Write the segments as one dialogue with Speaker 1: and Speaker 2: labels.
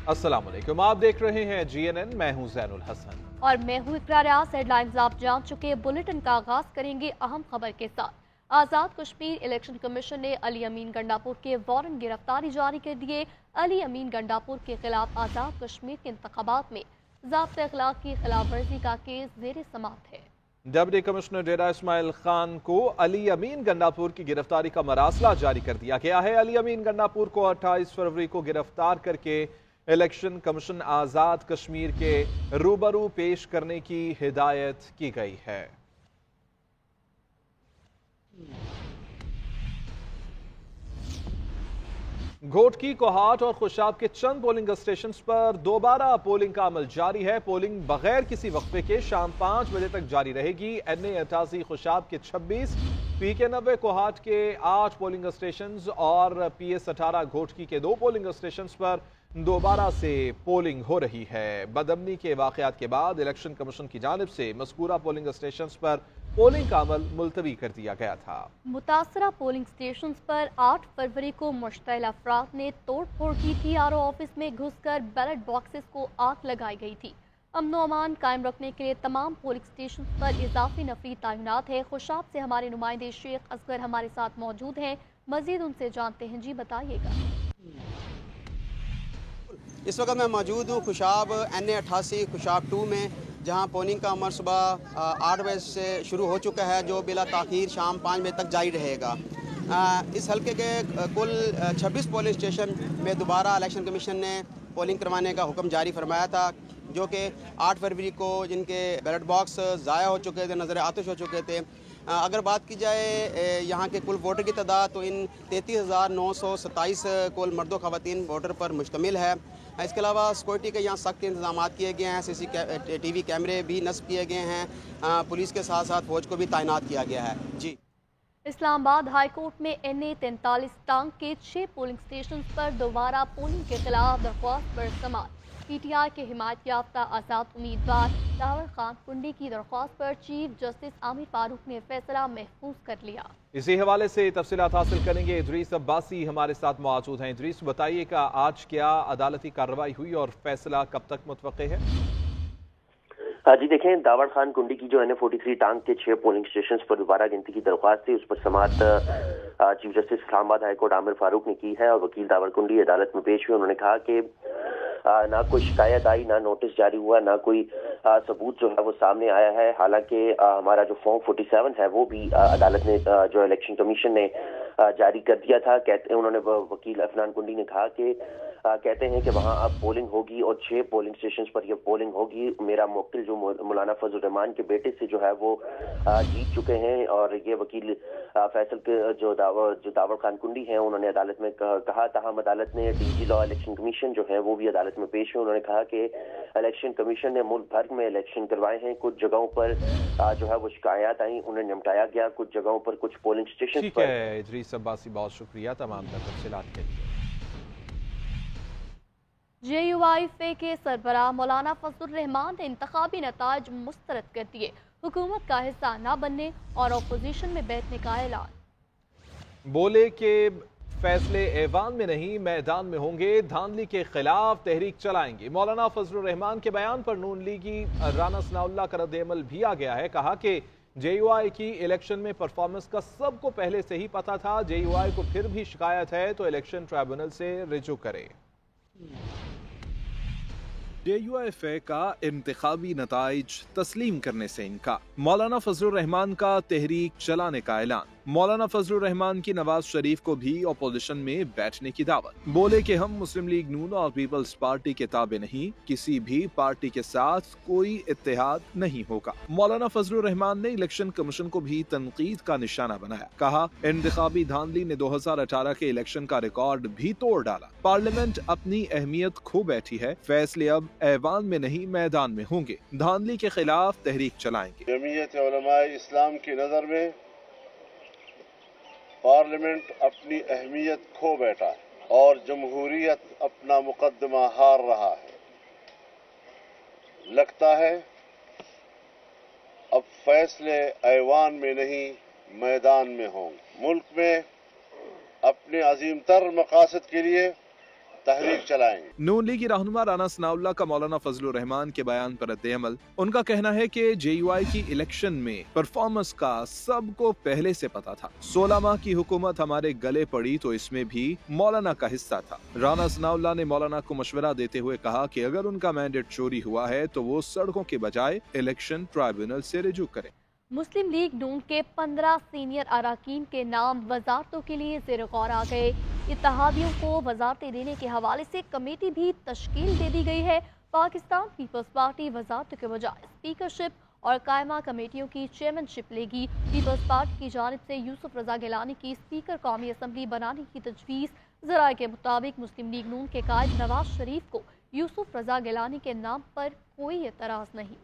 Speaker 1: अस्सलाम वालेकुम, आप देख रहे हैं GNN। मैं हूं ज़ैनुल हसन
Speaker 2: और मैं हूँ इकरा रियाज। हेडलाइंस आप जान चुके। बुलेटिन का आगाज करेंगे अहम खबर के साथ। आज़ाद कश्मीर इलेक्शन कमीशन ने अली अमीन गंडापुर के वारंट गिरफ्तारी जारी कर दिए। अली अमीन गंडापुर के खिलाफ आज़ाद कश्मीर के इंतखाबात में ज़ाब्ते अखलाक की खिलाफ वर्जी का केस ज़ेर समाअत है।
Speaker 1: डिप्टी कमिश्नर डेरा इस्माइल खान को अली अमीन गंडापुर की गिरफ्तारी का मरासला जारी कर दिया गया है। अली अमीन गंडापुर को 28 फरवरी को गिरफ्तार करके इलेक्शन कमीशन आज़ाद कश्मीर के रूबरू पेश करने की हिदायत की गई है। घोटकी, कोहाट और खुशाब के चंद पोलिंग स्टेशन पर दोबारा पोलिंग का अमल जारी है। पोलिंग बगैर किसी वक्फे के शाम 5 बजे तक जारी रहेगी। NA 88 खुशाब के 26, PK 90 कोहाट के 8 पोलिंग स्टेशन और PS 18 घोटकी के 2 पोलिंग स्टेशन पर दोबारा से पोलिंग हो रही है। बदअमनी के वाकयात के बाद इलेक्शन कमीशन की जानिब से मज़कूरा पोलिंग स्टेशन पर पोलिंग का अमल मुलतवी कर दिया गया था।
Speaker 2: मुतासरा पोलिंग स्टेशन पर 8 फरवरी को मुश्तइल अफराद ने तोड़ फोड़ की थी। RO ऑफिस में घुसकर बैलेट बॉक्सेस को आग लगाई गई थी। अमन अमान कायम रखने के लिए तमाम पोलिंग स्टेशन पर इजाफी नफरी तैनात है। खुशाब से हमारे नुमाइंदे शेख असगर हमारे साथ मौजूद हैं। मजीद उनसे जानते हैं। जी बताइएगा।
Speaker 3: इस वक्त मैं मौजूद हूँ खुशाब NA 88 खुशाब 2 में, जहाँ पोलिंग का अमल सुबह 8 बजे से शुरू हो चुका है, जो बिला ताख़ीर शाम 5 बजे तक जारी रहेगा। इस हल्के के कुल 26 पोलिंग स्टेशन में दोबारा इलेक्शन कमीशन ने पोलिंग करवाने का हुक्म जारी फरमाया था, जो कि 8 फरवरी को जिनके बैलेट बॉक्स ज़ाया हो चुके थे, नज़र आतिश हो चुके थे। अगर बात की जाए यहाँ के कुल वोटर की तादाद, तो इन 33,927 कुल मर्दों ख़वातीन वोटर पर मुश्तमिल है। इसके अलावा सिक्योरिटी के यहाँ सख्त इंतजाम किए गए हैं। CCTV कैमरे भी नस्ब किए गए हैं। पुलिस के साथ साथ फौज को भी तैनात किया गया है। जी,
Speaker 2: इस्लामाबाद हाई कोर्ट में NA 43 टांग के 6 पोलिंग स्टेशन पर दोबारा पोलिंग के खिलाफ दरख्वास्त पर समाअत। PTI के हिमायत याफ्ता आज़ाद उम्मीदवार दावर खान कुंडी की दरख्वास्त पर चीफ जस्टिस आमिर फारूक ने फैसला महफूज कर लिया।
Speaker 1: इसी हवाले से तफसीलात हासिल करेंगे। इदरीस अब्बासी हमारे साथ मौजूद हैं। इदरीस, बताइएगा आज क्या अदालती कार्रवाई हुई और फैसला कब तक मुतवक्के है?
Speaker 4: जी देखें, दावर खान कुंडी की जो NA 43 टांग के 6 पोलिंग स्टेशन पर दोबारा गिनती की दरख्वास्त थी, उस पर समाअत chief justice Islamabad high court Aamir Farooq ने की है और वकील दावर कुंडी अदालत में पेश हुए। उन्होंने कहा कि ना कोई शिकायत आई, ना नोटिस जारी हुआ, ना कोई सबूत जो है वो सामने आया है। हालांकि हमारा जो फॉर्म 47 है वो भी अदालत ने जो इलेक्शन कमीशन ने जारी कर दिया था। उन्होंने वकील अफनान कुंडी ने कहा कि कहते हैं कि वहाँ अब पोलिंग होगी और 6 पोलिंग स्टेशन पर यह पोलिंग होगी। मेरा मुवक्किल जो मौलाना फजल रहमान के बेटे से जो है वो जीत चुके हैं और ये वकील फैसल के जो दावर खान कुंडी हैं, उन्होंने अदालत में कहा। ताहम अदालत ने DG लॉ इलेक्शन कमीशन जो है वो भी अदालत में पेश हुए। उन्होंने कहा कि इलेक्शन कमीशन ने मुल्क भर में इलेक्शन करवाए हैं। कुछ जगहों पर जो है वो शिकायत आई, उन्हें निपटाया गया। कुछ जगहों पर, कुछ पोलिंग स्टेशन पर।
Speaker 1: इदरीस अब्बासी, बहुत शुक्रिया तमाम तफसीलात के लिए।
Speaker 2: JUIF के सरबराह मौलाना फजल रहमान ने इंतखाबी नताइज मुस्तरद कर दिए। हुकूमत का हिस्सा न बनने और अपोजिशन में बैठने का ऐलान।
Speaker 1: बोले कि फैसले ऐवान में नहीं मैदान में होंगे, धांधली के खिलाफ तहरीक चलाएंगे। मौलाना फजल रहमान के बयान पर नून लीगी राना सनाउल्लाह का रद्द-ए-अमल भी आ गया है। कहा कि JUI की इलेक्शन में परफॉर्मेंस का सबको पहले से ही पता था। JUI को फिर भी शिकायत है तो इलेक्शन ट्राइब्यूनल से रिजू करे। JUIF का इंतखाबी नताइज तस्लीम करने से इनकार। मौलाना फजल रहमान का तहरीक चलाने का ऐलान। मौलाना फजल रहमान की नवाज शरीफ को भी अपोजिशन में बैठने की दावत। बोले कि हम मुस्लिम लीग नून और पीपल्स पार्टी के ताबे नहीं, किसी भी पार्टी के साथ कोई इत्तेहाद नहीं होगा। मौलाना फजल रहमान ने इलेक्शन कमीशन को भी तनकीद का निशाना बनाया। कहा, इंतखाबी धांधली ने 2018 के इलेक्शन का रिकॉर्ड भी तोड़ डाला। पार्लियामेंट अपनी अहमियत खो बैठी है। फैसले अब ऐवान में नहीं मैदान में होंगे। धांधली के खिलाफ तहरीक चलाएंगे।
Speaker 5: जमीयत उलमाए इस्लाम की नजर में पार्लियामेंट अपनी अहमियत खो बैठा है और जमहूरियत अपना मुकदमा हार रहा है। लगता है अब फैसले ऐवान में नहीं मैदान में होंगे। मुल्क में अपने अजीम तर मकासद के लिए तहरीक चलाएंगे।
Speaker 1: नून लीगी रहनुमा राना सनाउल्लाह का मौलाना फजलुर रहमान के बयान पर रद्द-ए-अमल। उनका कहना है कि JUI की इलेक्शन में परफॉर्मेंस का सबको पहले से पता था। 16 माह की हुकूमत हमारे गले पड़ी तो इसमें भी मौलाना का हिस्सा था। राना सनाउल्लाह ने मौलाना को मशवरा देते हुए कहा कि अगर उनका मैंडेट चोरी हुआ है तो वो सड़कों के बजाय इलेक्शन ट्राइब्यूनल से रुजू करें।
Speaker 2: मुस्लिम लीग नून के 15 सीनियर अराकीन के नाम वजारतों के लिए ज़ेर गौर आ गए। इत्तेहादियों को वजारतें देने के हवाले से कमेटी भी तश्कील दे दी गई है। पाकिस्तान पीपल्स पार्टी वजारतों के बजाय स्पीकरशिप और कायमा कमेटियों की चेयरमैनशिप लेगी। पीपल्स पार्टी की जानिब से यूसुफ रजा गिलानी की स्पीकर कौमी असम्बली बनाने की तजवीज़। ज़राए के मुताबिक मुस्लिम लीग नून के कायद नवाज शरीफ को यूसुफ रजा गिलानी के नाम पर कोई एतराज़ नहीं।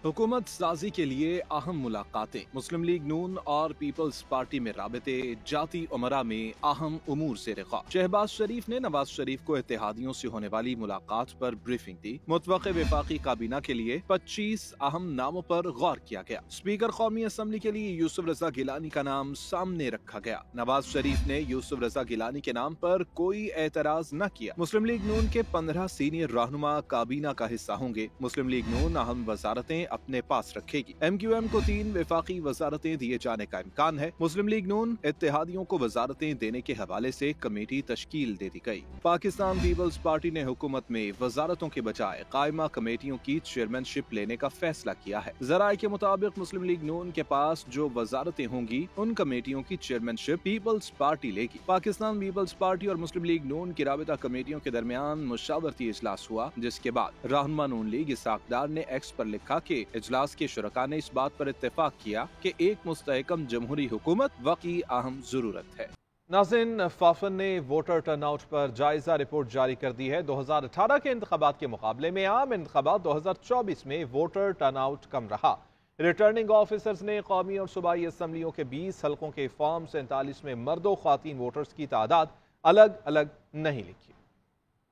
Speaker 1: हुकूमत साजी के लिए अहम मुलाकातें। मुस्लिम लीग नून और पीपल्स पार्टी में राबते, जाती उमरा में अहम उमूर से रिक़ा। शहबाज शरीफ ने नवाज शरीफ को इत्तेहादियों से होने वाली मुलाकात पर ब्रीफिंग दी। मुतवक्के वफाकी काबीना के लिए 25 अहम नामों पर गौर किया गया। स्पीकर कौमी असम्बली के लिए यूसुफ रजा गिलानी का नाम सामने रखा गया। नवाज शरीफ ने यूसुफ रजा गिलानी के नाम पर कोई एतराज न किया। मुस्लिम लीग नून के 15 सीनियर रहनुमा काबीना का हिस्सा होंगे। मुस्लिम लीग नून अहम वजारतें अपने पास रखेगी। MQM को 3 वफाकी वजारतें दिए जाने का इम्कान है। मुस्लिम लीग नून इत्तेहादियों को वजारतें देने के हवाले से कमेटी तश्कील दे दी गई। पाकिस्तान पीपल्स पार्टी ने हुकूमत में वजारतों के बजाय कायमा कमेटियों की चेयरमैनशिप लेने का फैसला किया है। ज़राए के मुताबिक मुस्लिम लीग नून के पास जो वजारतें होंगी उन कमेटियों की चेयरमैनशिप पीपल्स पार्टी लेगी। पाकिस्तान पीपल्स पार्टी और मुस्लिम लीग नून की राबिता कमेटियों के दरमियान मुशावरती इजलास हुआ, जिसके बाद रहनुमा नून लीग इसाकदार ने एक्स पर लिखा कि इजलास के शुरका ने इस बात पर इत्तेफाक किया कि एक मुस्तहकम जमहूरी हुकूमत वाकई अहम जरूरत है। नाज़रीन, फाफन ने वोटर टर्नआउट पर जायजा रिपोर्ट जारी कर दी है। 2018 के इंतखाबात के मुकाबले में आम इंतखाबात 2024 में वोटर टर्नआउट कम रहा। रिटर्निंग ऑफिसर्स ने कौमी और सूबाई असम्बलियों के 20 हलकों के फॉर्म 47 में मर्द और ख्वातीन वोटर्स की तादाद अलग अलग नहीं लिखी।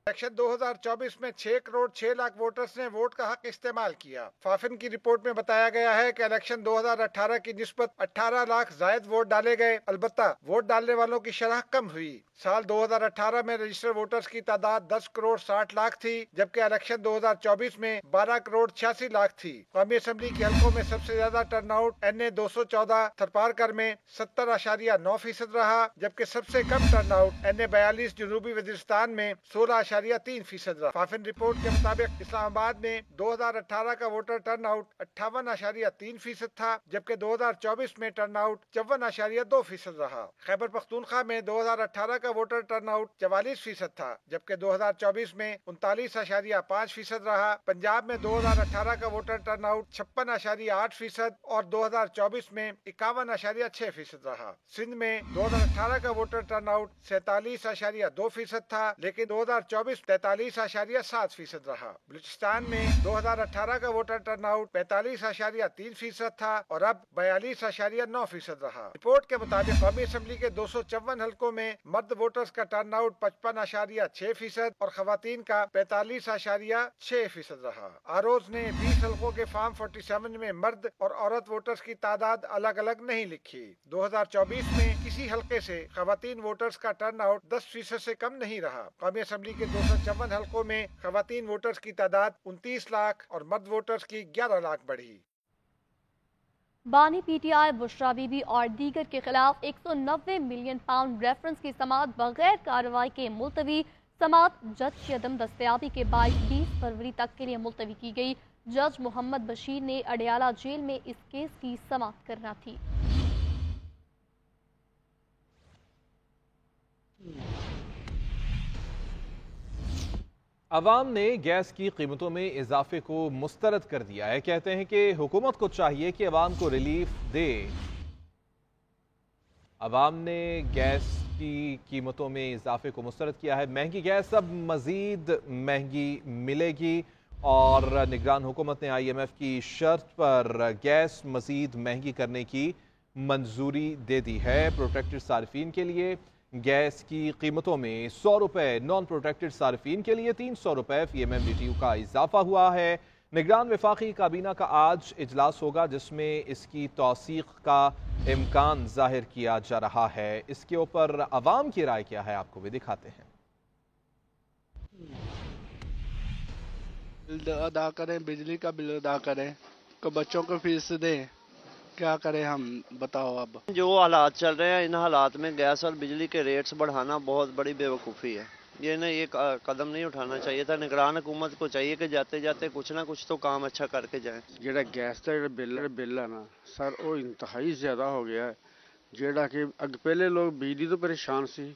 Speaker 6: इलेक्शन 2024 में 6 करोड़ 6 लाख वोटर्स ने वोट का हक इस्तेमाल किया। फाफिन की रिपोर्ट में बताया गया है कि इलेक्शन 2018 की निस्बत 18 लाख जायद वोट डाले गए। अलबत्ता वोट डालने वालों की शरह कम हुई। साल 2018 में रजिस्टर्ड वोटर्स की तादाद 10 करोड़ 60 लाख थी, जबकि इलेक्शन 2024 में 12 करोड़ 86 लाख थी। कौमी असम्बली के हलकों में सबसे ज्यादा टर्नआउट NA 214 थरपारकर में 70.9% रहा, जबकि सबसे कम टर्नआउट NA 42 जनूबी वजीरिस्तान में 16.3% रहा। फाफिन रिपोर्ट के मुताबिक इस्लामाबाद में 2018 का वोटर टर्नआउट 58.3% था, जबकि 2024 में टर्नआउट 54.2% रहा। खैबर पख्तूनख्वा में 2018 का वोटर टर्नआउट 44% था, जबकि 2024 में 39.5% रहा। पंजाब में 2018 का वोटर टर्नआउट 56.8% और 2024 में 51.6% रहा। सिंध में 2018 का वोटर टर्नआउट 47.2% था, लेकिन 2024 43.7% रहा। बलूचिस्तान में 2018 का वोटर टर्नआउट 45.3% था और अब 42.9% रहा। रिपोर्ट के मुताबिक कौमी असम्बली के 254 हलकों में मर्द वोटर्स का टर्नआउट 55.6% और खवातीन का 45.6% रहा। आरोज ने 20 हलकों के फॉर्म 47 में मर्द और औरत वोटर्स की तादाद अलग अलग नहीं लिखी। 2024 में किसी हलके से खवातीन वोटर्स का टर्नआउट 10% से कम नहीं रहा। कौमी असम्बली के 254 हलकों में खवातीन वोटर्स की तादाद 29 लाख और मर्द वोटर्स की 11 लाख बढ़ी।
Speaker 2: बानी PTI बुशरा बीबी और दीगर के खिलाफ 190 मिलियन पाउंड रेफरेंस की समाअत बगैर कार्रवाई के मुलतवी। समाअत जज की अदम दस्तयाबी के बाद 20 फरवरी तक के लिए मुलतवी की गई। जज मोहम्मद बशीर ने अडियाला जेल में इस केस की समाअत करना थी।
Speaker 1: अवाम ने गैस की कीमतों में इजाफे को मुस्तरद कर दिया है। कहते हैं कि हुकूमत को चाहिए कि अवाम को रिलीफ दे। अवाम ने गैस की कीमतों में इजाफे को मुस्तरद किया है। महंगी गैस अब मजीद महंगी मिलेगी और निगरान हुकूमत ने IMF की शर्त पर गैस मजीद महंगी करने की मंजूरी दे दी है। प्रोटेक्टेड सार्फिन के लिए गैस की कीमतों में 100 रुपये, नॉन प्रोटेक्टेड सार्फिन के लिए 300 रुपये FMMDTU का इजाफा हुआ है। निगरान वफाकी काबीना का आज इजलास होगा जिसमें इसकी तौसीक का इम्कान जाहिर किया जा रहा है। इसके ऊपर अवाम की राय क्या है आपको भी दिखाते हैं।
Speaker 7: बिल अदा करें, बिजली का बिल अदा करें, को बच्चों को फीस दें, क्या करें हम, बताओ। अब
Speaker 8: जो हालात चल रहे हैं, इन हालात में गैस और बिजली के रेट्स बढ़ाना बहुत बड़ी बेवकूफ़ी है। ये ना एक कदम नहीं उठाना चाहिए था। निगरान हुकूमत को चाहिए कि जाते जाते कुछ ना कुछ तो काम अच्छा करके जाएं।
Speaker 7: ਜਿਹੜਾ ਗੈਸ ਦਾ ਬਿੱਲ ਹੈ ਨਾ ਸਰ, ਉਹ ਇੰਤਹਾਈ ਜ਼ਿਆਦਾ ਹੋ ਗਿਆ ਹੈ। ਜਿਹੜਾ ਕਿ ਪਹਿਲੇ ਲੋਕ ਬਿਜਲੀ ਤੋਂ ਪਰੇਸ਼ਾਨ ਸੀ,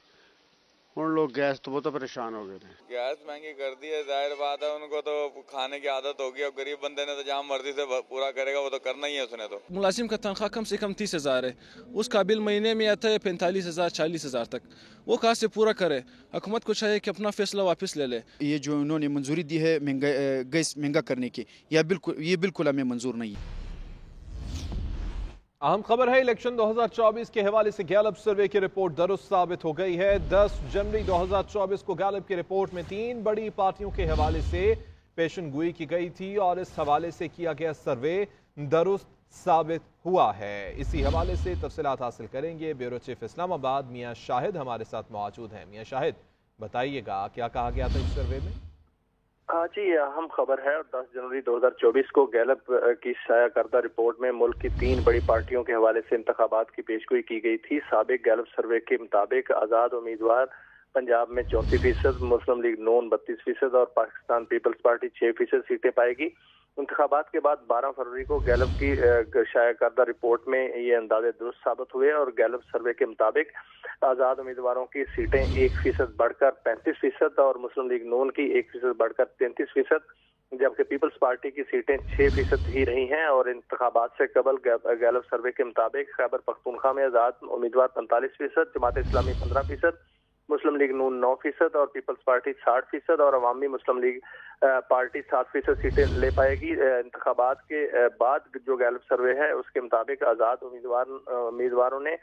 Speaker 7: ਹੁਣ लोग गैस तो बहुत परेशान हो गए थे।
Speaker 9: गैस महंगी कर दी है, जाहिर बात है उनको तो खाने की आदत होगी। अब गरीब बंदे ने तो जहाँ मर्जी से पूरा करेगा, वो तो करना ही है उसने। तो
Speaker 10: मुलाजिम का तनख्वाह कम से कम 30,000 है, उसका बिल महीने में आता है 45,000 40,000 तक। वो कहाँ से पूरा करे? हुकूमत को चाहिए कि अपना फैसला वापस ले ले।
Speaker 11: ये जो उन्होंने मंजूरी दी है गैस महंगा करने की, ये बिल्कुल हमें मंजूर नहीं है।
Speaker 1: अहम खबर है, इलेक्शन 2024 के हवाले से गैलप सर्वे की रिपोर्ट दुरुस्त साबित हो गई है। 10 जनवरी 2024 को गैलप की रिपोर्ट में 3 बड़ी पार्टियों के हवाले से पेशन गोई की गई थी और इस हवाले से किया गया सर्वे दुरुस्त साबित हुआ है। इसी हवाले से तफसीलात हासिल करेंगे। ब्यूरो चीफ इस्लामाबाद मियां शाहिद हमारे साथ मौजूद हैं। मियां शाहिद, बताइएगा क्या कहा गया था इस सर्वे में?
Speaker 12: जी, अहम खबर है। और 10 जनवरी 2024 को गैलप की शाया करदा रिपोर्ट में मुल्क की 3 बड़ी पार्टियों के हवाले से इंतखाबात की पेशगोई की गई थी। साबिक गैलप सर्वे के मुताबिक आज़ाद उम्मीदवार पंजाब में 34%, मुस्लिम लीग नून 32% और पाकिस्तान पीपल्स पार्टी 6% सीटें पाएगी। इंतखाबात के बाद 12 फरवरी को गैलप की शाया करदा रिपोर्ट में ये अंदाजे दुरुस्त साबित हुए और गैलप सर्वे के मुताबिक आज़ाद उम्मीदवारों की सीटें 1% बढ़कर 35% और मुस्लिम लीग नून की 1% बढ़कर 33%, जबकि पीपल्स पार्टी की सीटें 6% ही रही हैं। और इंतखाबात से कबल गैलप सर्वे के मुताबिक खैबर पख्तूनख्वा में आज़ाद उम्मीदवार 45%, जमात इस्लामी 15%, मुस्लिम लीग नून 9% और पीपल्स पार्टी 60% और अवामी मुस्लिम लीग पार्टी 7% सीटें ले पाएगी। इंतखाबात के बाद जो गैलप सर्वे है उसके मुताबिक आज़ाद उम्मीदवारों ने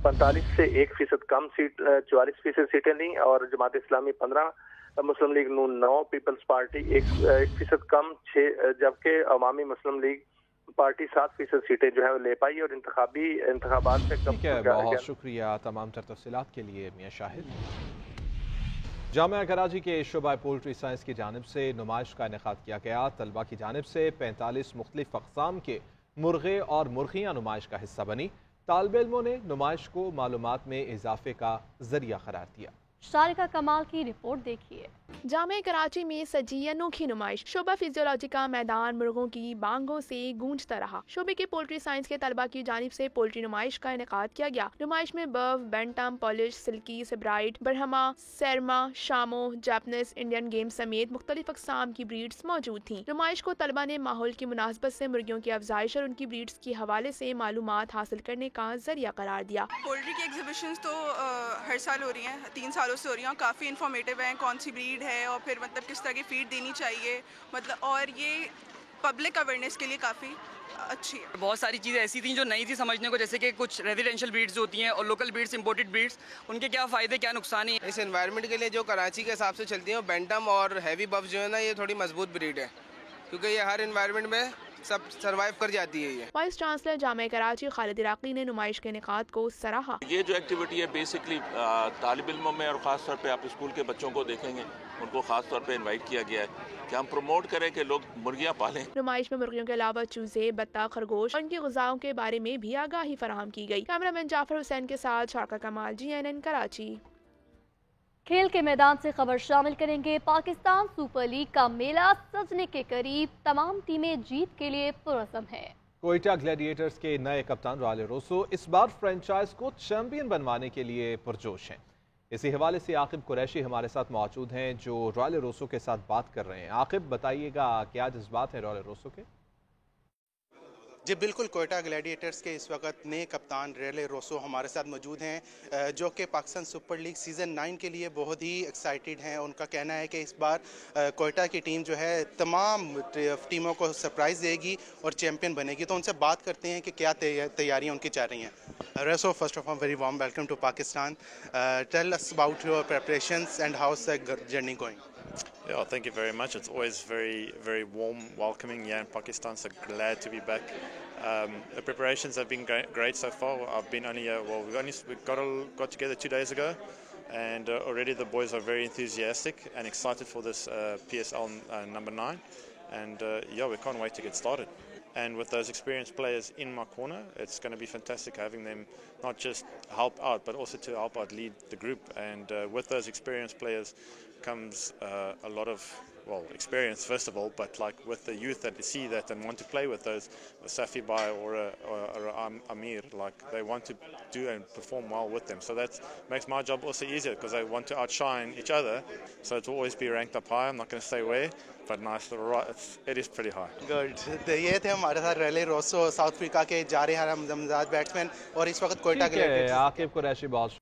Speaker 12: 45 से 1% कम सीट 44% सीटें ली और जमात इस्लामी 15, मुस्लिम लीग नून 9, पीपल्स पार्टी 1% कम 6, जबकि अवामी मुस्लिम लीग पार्टी 7% सीटें जो है वो ले पाई। और इंतखाबात से
Speaker 1: बहुत शुक्रिया तमाम तर तफसीलात के लिए मियां शाहिद। जामिया कराची के शोबा पोल्ट्री साइंस की जानिब से नुमाइश का इनेकाद किया गया। तलबा की जानिब से 45 मुख्तलिफ अक़साम के मुर्गे और मुर्गियाँ नुमाइश का हिस्सा बनी। तालिब इल्मों ने नुमाइश को मालूमात में इजाफे का जरिया करार दिया।
Speaker 2: शारिका कमाल की रिपोर्ट देखिए।
Speaker 13: जामिया कराची में सजी अनोखी नुमाइश। शोबा फिजियोलॉजी का मैदान मुर्गों की बांगों से गूंजता रहा। शोबे के पोल्ट्री साइंस के तलबा की जानिब से पोल्ट्री नुमाइश का इनेकाद किया गया। नुमाइश में बर्फ, bantam, Polish, silkie, Sebright, Brahma, Serama, Shamo, Japanese, Indian game समेत मुख्तलिफ अक़साम की ब्रीड्स मौजूद थी। नुमाइश को तलबा ने माहौल की मुनासबत से मुर्गियों की अफजाइश और उनकी ब्रीड्स के हवाले से मालूमात हासिल करने का जरिया करार दिया।
Speaker 14: पोल्ट्री की एग्जीबिशंस तो हर साल हो रही हैं, 3 सालों से हो रही हैं। काफ़ी इन्फॉर्मेटिव हैं, कौन सी ब्रीड है और फिर मतलब किस तरह की फीड देनी चाहिए, मतलब और ये पब्लिक अवेयरनेस के लिए काफ़ी अच्छी है।
Speaker 15: बहुत सारी चीज़ें ऐसी थी जो नई थी समझने को, जैसे कि कुछ रेजिडेंशियल ब्रीड्स होती हैं और लोकल ब्रीड्स, इंपोर्टेड ब्रीड्स, उनके क्या फ़ायदे क्या नुकसान है।
Speaker 16: इस एनवायरनमेंट के लिए जो कराची के हिसाब से चलती हैं, बेंटम और हैवी बफ जो है ना, ये थोड़ी मजबूत ब्रीड है क्योंकि ये हर एनवायरनमेंट में सब सर्वाइव कर जाती है। ये
Speaker 13: वाइस चांसलर जामिया कराची खालिद इराकी ने नुमाइश के निकात को सराहा।
Speaker 17: ये जो एक्टिविटी है बेसिकली तालिब इल्मों में और ख़ास तौर पे आप स्कूल के बच्चों को देखेंगे, उनको ख़ास तौर पे इनवाइट किया गया है कि हम प्रमोट करें कि लोग मुर्गियाँ पालें।
Speaker 13: नुमाइश में मुर्गियों के अलावा चूजे, बत्तख, खरगोश और उनकी ग़िज़ाओं के बारे में भी आगाही फराहम की गई। कैमरामैन जाफर हुसैन के साथ शारका कमाल, GNN कराची।
Speaker 2: खेल के मैदान से खबर शामिल करेंगे। पाकिस्तान सुपर लीग का मेला सजने के करीब, तमाम टीमें जीत के लिए पुरअज़्म हैं।
Speaker 1: कोयटा ग्लैडिएटर्स के नए कप्तान रॉले रोसो इस बार फ्रेंचाइज को चैंपियन बनवाने के लिए पुरजोश हैं। इसी हवाले से आकिब कुरैशी हमारे साथ मौजूद हैं जो रॉले रोसो के साथ बात कर रहे हैं। आकिब, बताइएगा क्या जज्बात है रॉले रोसो के?
Speaker 18: जी बिल्कुल, कोयटा ग्लैडिएटर्स के इस वक्त नए कप्तान रॉले रोसो हमारे साथ मौजूद हैं जो कि पाकिस्तान सुपर लीग सीज़न 9 के लिए बहुत ही एक्साइटेड हैं। उनका कहना है कि इस बार कोयटा की टीम जो है तमाम टीमों को सरप्राइज़ देगी और चैम्पियन बनेगी। तो उनसे बात करते हैं कि क्या तैयारियां उनकी चल रही हैं। Rossouw, first of all very warm welcome to Pakistan. Tell us about your preparations and how is the journey going?
Speaker 19: Yeah, thank you very much. It's always very, very warm, welcoming here in Pakistan, so glad to be back. The preparations have been great so far. I've been only here, well, we got together 2 days ago, and already the boys are very enthusiastic and excited for this PSL number 9. And yeah, we can't wait to get started. And with those experienced players in my corner, it's going to be fantastic having them not just help out, but also to help out lead the group. And with those experienced players comes a lot of, well, experience first of all, but like with the youth that see that and want to play with those, Safi Bai or Amir, like they want to do and perform well with them. So that makes my job also easier because they want to outshine each other. So it will always be ranked up high. I'm not going to say where, but nice, it is pretty high.
Speaker 18: Good. ये थे हमारे साथ रेले Roseau south Africa के जारे हरमजाद batsman और इस वक्त कोयटा के
Speaker 1: आकिब कुरैशी बहुत